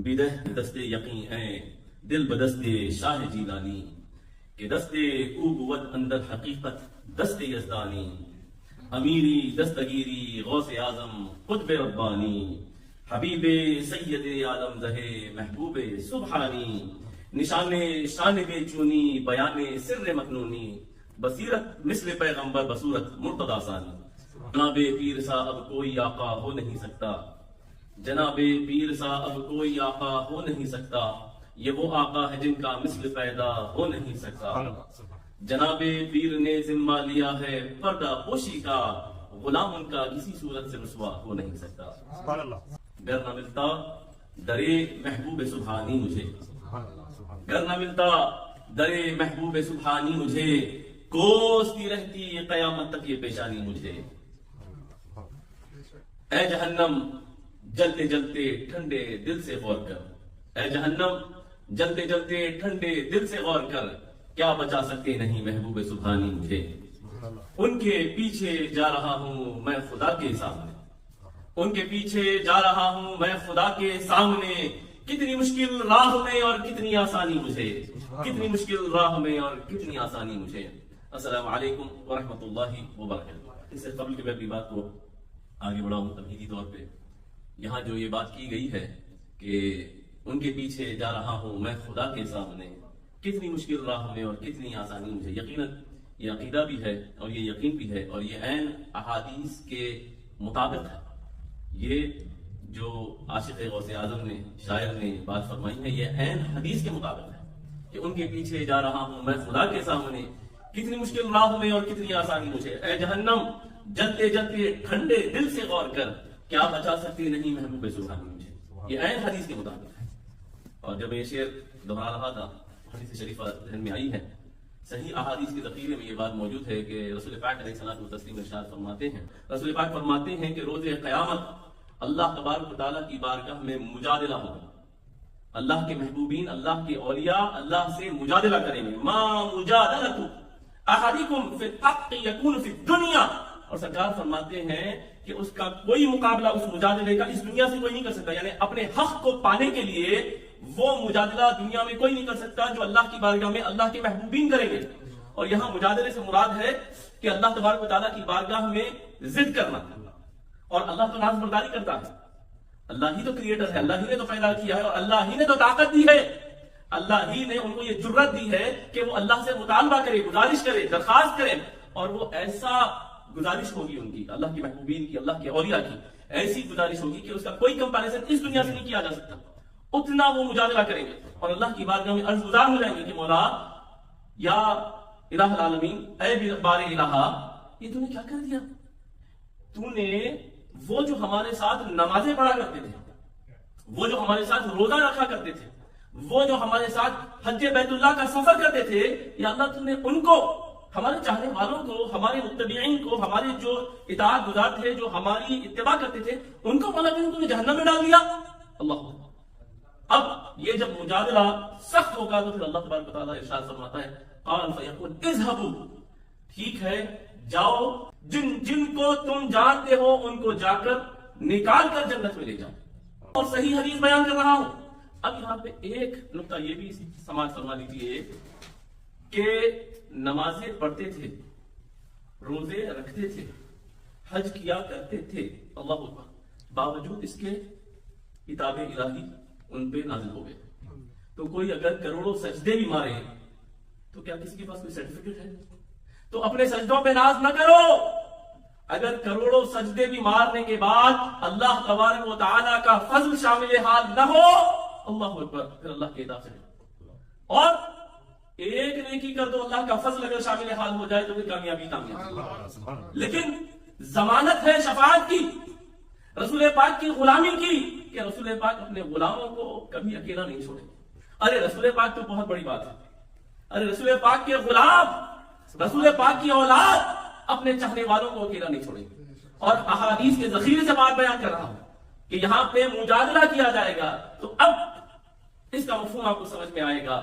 بدہ دست یقین ہے دل بدست شاہ جیلانی کہ دست او بود اندر حقیقت دست یزدانی امیری دستگیری غوث اعظم قطب ربانی حبیب سید عالم زہ محبوب سبحانی نشان شان بے چونی بیان سر مکنونی بصیرت مثل پیغمبر بصورت مرتضی ثانی جناب پیر سا اب کوئی آقا ہو نہیں سکتا جناب پیر سا اب کوئی آقا ہو نہیں سکتا یہ وہ آقا ہے جن کا مثل پیدا ہو نہیں سکتا جناب پیر نے ذمہ لیا ہے پردہ پوشی کا غلام ان کا کسی صورت سے رسوا ہو نہیں سکتا گر نہ ملتا درے محبوب سبحانی مجھے گر نہ ملتا درے محبوب سبحانی مجھے کوستی رہتی قیامت تک یہ پیشانی مجھے اے جہنم جلتے جلتے ٹھنڈے دل سے غور کر اے جہنم جلتے جلتے ٹھنڈے دل سے غور کر کیا بچا سکتے نہیں محبوب سبحانی مجھے ان کے پیچھے جا رہا ہوں میں خدا کے سامنے ان کے پیچھے جا رہا ہوں میں خدا کے سامنے کتنی مشکل راہ میں اور کتنی آسانی مجھے کتنی مشکل راہ میں اور کتنی آسانی مجھے السلام علیکم ورحمۃ اللہ وبرکاتہ اس سے قبل کہ میں اپنی بات کو آگے بڑھاؤں تمہیدی طور پہ یہاں جو یہ بات کی گئی ہے کہ ان کے پیچھے جا رہا ہوں میں خدا کے سامنے کتنی مشکل راہ میں اور کتنی آسانی مجھے یقیناً یہ عقیدہ بھی ہے اور یہ یقین بھی ہے اور یہ عین احادیث کے مطابق ہے یہ جو عاشق غوث اعظم نے شاعر نے بات فرمائی ہے یہ عین حدیث کے مطابق ہے کہ ان کے پیچھے جا رہا ہوں میں خدا کے سامنے کتنی مشکل راہ میں اور کتنی آسانی مجھے اے جہنم جلتے جلتے ٹھنڈے دل سے غور کر کیا بچا سکتی نہیں محبوب سبحانی مجھے یہ عین حدیث کے مطابق ہے اور جب یہ شعر دہرا رہا تھا حدیث شریفہ ذہن میں آئی ہے صحیح احادیث کے ذخیرے میں یہ بات موجود ہے کہ رسول پاک علیہ الصلوۃ والتسلیم ارشاد فرماتے ہیں رسول پاک فرماتے ہیں کہ روز قیامت اللہ تبارک و تعالیٰ کی بارگاہ میں مجادلہ ہوگا اللہ کے محبوبین اللہ کے اولیاء اللہ سے مجادلہ کریں گے ما مجادلۃ احدکم فی الحق یکون فی الدنیا اور سرکار فرماتے ہیں کہ اس کا کوئی مقابلہ اس مجادلے کا اس دنیا سے کوئی نہیں کر سکتا یعنی اپنے حق کو پانے کے لیے وہ مجادلہ دنیا میں کوئی نہیں کر سکتا جو اللہ کی بارگاہ میں اللہ کے محبوبین کریں گے اور یہاں مجادلے سے مراد ہے کہ اللہ تبارک و تعالیٰ کی بارگاہ میں ضد کرنا اور اللہ تو ناز برداری کرتا ہے اللہ ہی تو کریٹر ہے اللہ ہی نے تو پیدا کیا ہے اور اللہ ہی نے تو طاقت دی ہے اللہ ہی نے ان کو یہ جرت دی ہے کہ وہ اللہ سے مطالبہ کرے گزارش کرے درخواست کرے اور وہ ایسا گزارش ہوگی ان کی اللہ کی محبوبین کی اللہ کے اولیاء کی ایسی گزارش ہوگی کہ اس کا کوئی کمپیریزن اس دنیا سے نہیں کیا جا سکتا اتنا وہ مجادلہ کریں گے اور اللہ کی بارگاہ میں عرض گزار ہو جائیں گے کہ مولا یا الہ العالمین اے بار الہ یہ تو نے کیا کر دیا تو نے وہ جو ہمارے ساتھ نمازیں پڑھا کرتے تھے وہ جو ہمارے ساتھ روزہ رکھا کرتے تھے وہ جو ہمارے ساتھ حج بیت اللہ کا سفر کرتے تھے یا اللہ تو نے ان کو ہمارے چاہنے والوں کو ہمارے متبعین کو ہمارے جو اطاعت گزار تھے جو ہماری اتباع کرتے تھے ان کو مولا تم نے جہنم میں ڈال دیا اللہ اب یہ جب مجادلہ سخت ہوگا تو پھر اللہ تبارک و تعالیٰ ارشاد فرماتا ہے قال فیقول اذهبوا ٹھیک ہے جاؤ جن کو تم جانتے ہو ان کو جا کر نکال کر جنت میں لے جاؤ اور صحیح حدیث بیان کر رہا ہوں اب یہاں پہ ایک نقطہ یہ بھی سماعت فرما لیجیے کہ نمازیں پڑھتے تھے روزے رکھتے تھے حج کیا کرتے تھے اللہ اکبر باوجود اس کے کتاب الہی ان پہ نازل ہو گئے تو کوئی اگر کروڑوں سجدے بھی مارے تو کیا کسی کے پاس کوئی سرٹیفکیٹ ہے تو اپنے سجدوں پہ ناز نہ کرو اگر کروڑوں سجدے بھی مارنے کے بعد اللہ تبارک و تعالیٰ کا فضل شامل حال نہ ہو اللہ اکبر پھر اللہ کے کتاب سے اور ایک نیکی کر دو اللہ کا فضل اگر شامل حال ہو جائے تو پھر کامیابی لیکن ضمانت ہے شفاعت کی رسول پاک کی غلامی کی کہ رسول پاک اپنے غلاموں کو کبھی اکیلا نہیں چھوڑے ارے رسول پاک تو بہت بڑی بات ہے ارے رسول پاک کے غلام رسول پاک کی اولاد اپنے چاہنے والوں کو اکیلا نہیں چھوڑے اور احادیث کے ذخیرے سے بات بیان کر رہا ہوں کہ یہاں پہ مجادلہ کیا جائے گا تو اب اس کا مفہوم آپ کو سمجھ میں آئے گا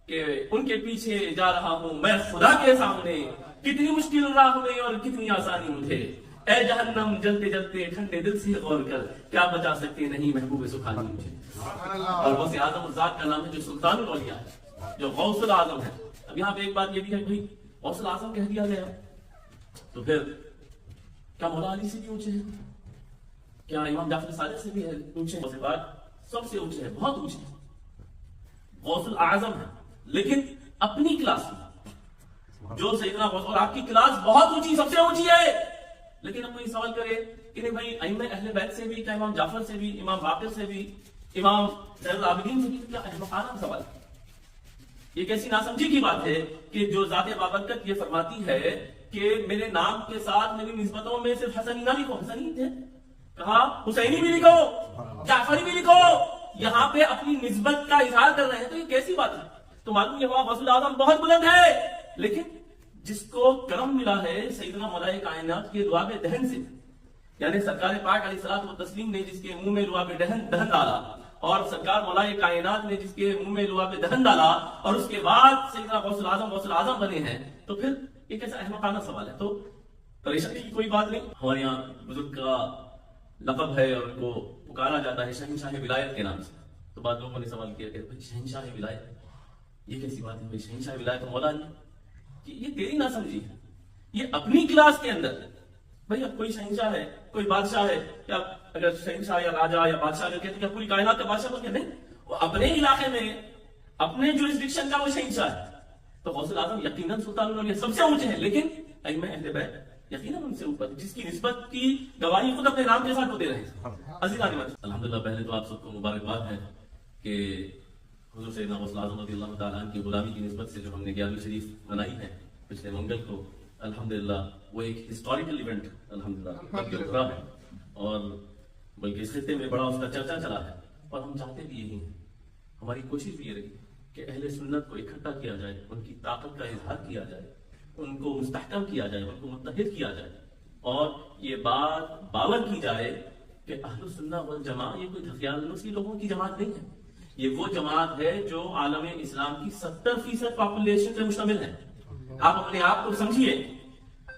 کہ ان کے پیچھے جا رہا ہوں میں خدا کے سامنے کتنی مشکل راہ میں اور کتنی آسانی مجھے اے جہنم جلتے جلتے ٹھنڈے دل سے غور کر، کیا بچا سکتے نہیں محبوب سبحانی مجھے۔ اور غوث اعظم اس ذات کا نام ہے جو سلطان الاولیاء ہے، جو غوث الاعظم ہے۔ اب یہاں پہ ایک بات یہ بھی ہے کہ بھائی غوث الاعظم کہہ دیا گیا تو پھر کیا مولا علی سے بھی اونچے ہیں؟ کیا امام جعفر صادق سے بھی اونچے ہیں؟ بات سب سے اونچے ہیں، بہت اونچے ہیں، غوث الاعظم ہے، لیکن اپنی کلاس میں جو سیدنا غوث، اور آپ کی کلاس بہت اونچی، سب سے اونچی ہے، لیکن اب کوئی سوال کرے کہ نہیں بھائی ائمہ اہل بیت سے بھی، کیا امام جعفر سے بھی، امام باقر سے بھی، امام زین العابدین سے بھی، کیا احمقانہ سوال ہے؟ یہ کیسی ناسمجھی کی بات ہے کہ جو ذات بابرکت یہ فرماتی ہے کہ میرے نام کے ساتھ میری نسبتوں میں صرف حسنی نہ لکھو، حسنی تھے، کہا حسینی بھی لکھو، جعفری بھی لکھو، یہاں پہ اپنی نسبت کا اظہار کر رہے ہیں، تو یہ کیسی بات ہے؟ تو معلوم یہ ہوا غوث الاعظم بہت بلند ہے، لیکن جس کو کرم ملا ہے سیدنا مولا کائنات کے لعاب دہن سے، یعنی سرکار پاک علیہ الصلوۃ والتسلیم نے جس کے منہ میں لعاب دہن ڈالا، اور سرکار مولا کائنات نے جس کے منہ میں لعاب دہن ڈالا، اور اس کے بعد سیدنا غوث الاعظم بنے ہیں، تو پھر ایک ایسا احمقانہ سوال ہے۔ تو پریشانی کی کوئی بات نہیں، ہمارے یہاں بزرگ کا لقب ہے اور ان کو پکارا جاتا ہے شہنشاہ ولایت کے نام سے۔ تو بعد لوگوں نے سوال کیا کہ بھائی شہنشاہ ولایت یہ کیسی بات ہے؟ بھائی شہنشاہ ولایت تو مولا نہیں، یہ تیری نہ سمجھی ہے، یہ اپنی کلاس کے اندر بھائی اب کوئی شہنشاہ ہے، کوئی بادشاہ ہے، یا اگر شہنشاہ یا راجا یا بادشاہ اگر کہتے ہیں کیا پوری کائنات کا بادشاہ بن کے؟ نہیں، وہ اپنے علاقے میں اپنے جورسڈکشن کا وہ شہنشاہ ہے۔ تو غوث الاعظم یقیناً سلطان الاولیاء سب سے اونچے ہیں، لیکن ائمہ اہل بیت یقیناً ان سے اوپر، جس کی نسبت کی گواہی خود اپنے نام کے ساتھ وہ دے رہے ہیں۔ عزیزان الحمدللہ، پہلے تو آپ سب کو مبارکباد ہے کہ حضور سیدنا غوث الاعظم رضی اللہ تعالیٰ عنہ کی غلامی کی نسبت سے جو ہم نے 11ویں شریف منائی ہے پچھلے منگل کو، الحمدللہ وہ ایک ہسٹوریکل ایونٹ الحمدللہ ہے، اور بلکہ اس خطے میں بڑا اس کا چرچا چلا ہے، اور ہم چاہتے بھی یہی ہیں، ہماری کوشش بھی یہ رہی کہ اہل سنت کو اکٹھا کیا جائے، ان کی طاقت کا اظہار کیا جائے، ان کو مستحکم کیا جائے، ان کو متحد کیا جائے، اور یہ بات باور کی جائے کہ اہل سنت والجماعت یہ کوئی دھکیال نوسی لوگوں کی جماعت نہیں ہے، یہ وہ جماعت ہے جو عالم اسلام کی 70% پاپولیشن سے مشتمل ہے۔ آپ اپنے آپ کو سمجھیے،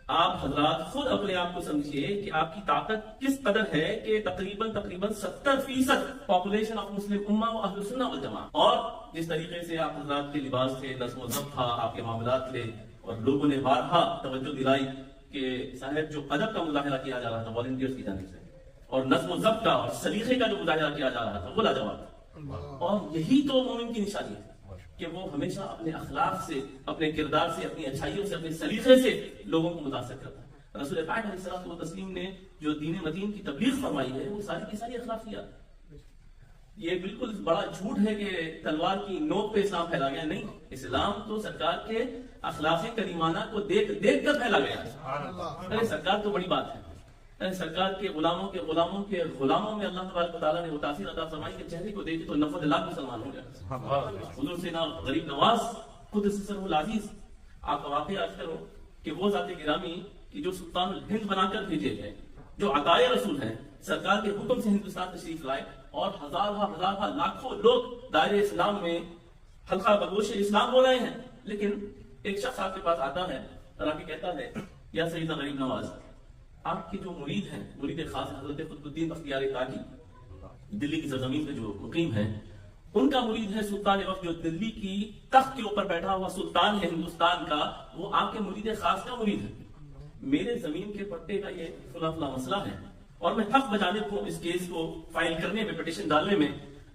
آپ حضرات خود اپنے آپ کو سمجھیے کہ آپ کی طاقت کس قدر ہے کہ تقریباً 70% پاپولیشن آف مسلم امہ و اہل سنت والجماعت، اور جس طریقے سے آپ حضرات کے لباس تھے، نظم و ضبط تھا، آپ کے معاملات تھے، اور لوگوں نے بارہا توجہ دلائی کہ صاحب جو ادب کا مظاہرہ کیا جا رہا تھا والنٹیئرز کی جانب سے، اور نظم و ضبط کا اور سلیقے کا جو مظاہرہ کیا جا رہا تھا وہ لاجواب تھا، اور یہی تو مومن کی نشانی ہے کہ وہ ہمیشہ اپنے اخلاق سے، اپنے کردار سے، اپنی اچھائیوں سے، اپنے سلیقے سے لوگوں کو متاثر کرتا ہے۔ رسول پاک علیہ الصلوۃ والتسلیم نے جو دین مدین کی تبلیغ فرمائی ہے وہ ساری کی ساری اخلاقیات، یہ بالکل بڑا جھوٹ ہے کہ تلوار کی نوک پہ اسلام پھیلا گیا، نہیں، اسلام تو سرکار کے اخلاق کریمانہ کو دیکھ دیکھ کر پھیلا گیا ہے۔ ارے سرکار تو بڑی بات ہے، ارے سرکار کے غلاموں میں اللہ تبارک و تعالیٰ نے وہ تاثیر عطا فرمائی کہ چہرے کو دیکھے تو 90 لاکھ مسلمان ہو گئے۔ حضور سیدنا غریب نواز خود سسر العزیز، آپ کا واقعہ عرض کرو کہ وہ ذات گرامی کی جو سلطان الہند بنا کر بھیجے گئے، جو عطائے رسول ہیں، سرکار کے حکم سے ہندوستان تشریف لائے، اور ہزارہ لاکھوں لوگ دائرے اسلام میں حلقہ بگوش اسلام ہو رہے ہیں، لیکن ایک شخص آپ کے پاس آتا ہے اور آپ کہتا ہے یا سیدنا غریب نواز، آپ کے جو مرید ہیں، مرید خاص حضرت قطب الدین بختیار کاکی، دلی کی سرزمین پہ جو مقیم ہیں، ان کا مرید ہے سلطان وقت جو دلی کی تخت کے اوپر بیٹھا ہوا سلطان ہے ہندوستان کا، وہ آپ کے مرید خاص کا مرید ہے۔ میرے زمین کے پٹے کا یہ فلاں مسئلہ ہے، اور میں حق بجانب ہوں اس کیس کو فائل کرنے میں، پٹیشن ڈالنے میں،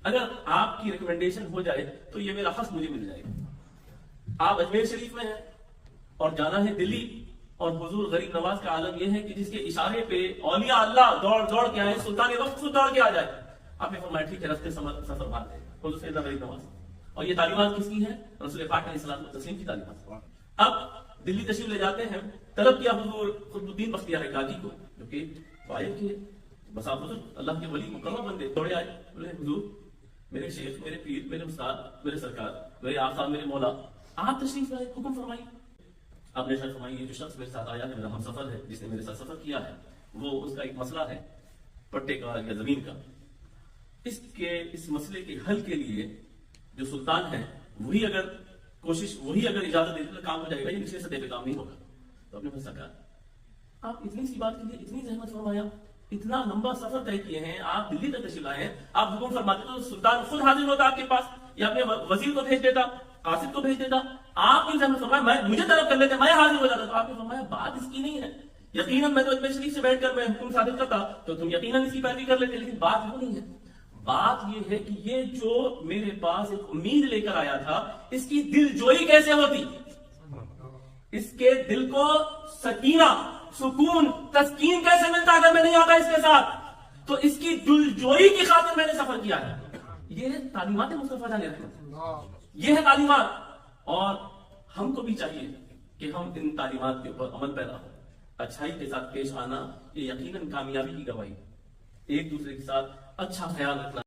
اگر آپ کی ریکمنڈیشن ہو جائے تو یہ میرا حق مجھے مل جائے گا۔ آپ اجمیر شریف میں ہیں اور جانا ہے دلی، اور حضور غریب نواز کا عالم یہ ہے کہ جس کے اشارے پہ اولیاء اللہ دوڑ کے آئے، سلطان وقت خود دوڑ کے آ جائے، آپ نے فرمایا ٹھیک ہے، رستے سفر مار دے حضور سیدنا غریب نواز۔ اور یہ تعلیمات کس کی ہے؟ رسول پاک علیہ الصلوۃ والتسلیم کی تعلیمات۔ اب دلی تشریف لے جاتے ہیں، طلب کیا حضور قطب الدین بختیار کاکی کو، جو کہ فائل کے بسا بزرگ اللہ کے ولی مقرب بندے، دوڑے آئے، بولے حضور میرے شیخ، میرے پیر، میرے استاد، میرے سرکار، میرے آقا، میرے مولا، آپ تشریف لائے، حکم فرمائیے۔ آپ نے شاید فرمائی یہ جو شخص میرے ساتھ آیا ہے، میرا ہم سفر ہے، جس نے میرے ساتھ سفر کیا ہے، وہ اس کا ایک مسئلہ ہے پٹے کا یا زمین کا، اس مسئلے کے حل کے لیے جو سلطان ہے وہی اگر اجازت دے تو کام ہو جائے گا، یہ نچلے سطح پہ کام نہیں ہوگا۔ تو اپنے بھائی سرکار آپ اتنی سی بات کے لیے اتنی زحمت فرمایا، اتنا لمبا سفر طے کیے ہیں، آپ دلی تک تشریف لائے ہیں، آپ حکم فرماتے تو سلطان خود حاضر ہوتا آپ کے پاس، یا اپنے وزیر کو بھیج دیتا، قاصد کو بھیج دیتا، آپ کی زحمت فرمایا مجھے طلب کر لیتے، میں حاضر ہو جاتا۔ تو آپ نے فرمایا بات اس کی نہیں ہے، یقیناً میں تو اجمیر شریف سے بیٹھ کر میں حکم صادر کرتا تو تم یقیناً اس کی پیروی کر لیتے، لیکن بات وہ نہیں ہے۔ بات یہ ہے کہ یہ جو میرے پاس ایک امید لے کر آیا تھا، اس کی دل جوئی کیسے ہوتی، اس کے دل کو سکینہ، سکون، تسکین کیسے ملتا اگر میں نہیں آتا اس کے ساتھ؟ تو اس کی دل جوئی کی خاطر میں نے سفر کیا ہے۔ یہ ہے تعلیمات مصطفیٰ علیہ السلام، یہ ہے تعلیمات، اور ہم کو بھی چاہیے کہ ہم ان تعلیمات کے اوپر عمل پیدا ہو۔ اچھائی کے ساتھ پیش آنا یہ یقیناً کامیابی کی گواہی، ایک دوسرے کے ساتھ اچھا خیال رکھنا۔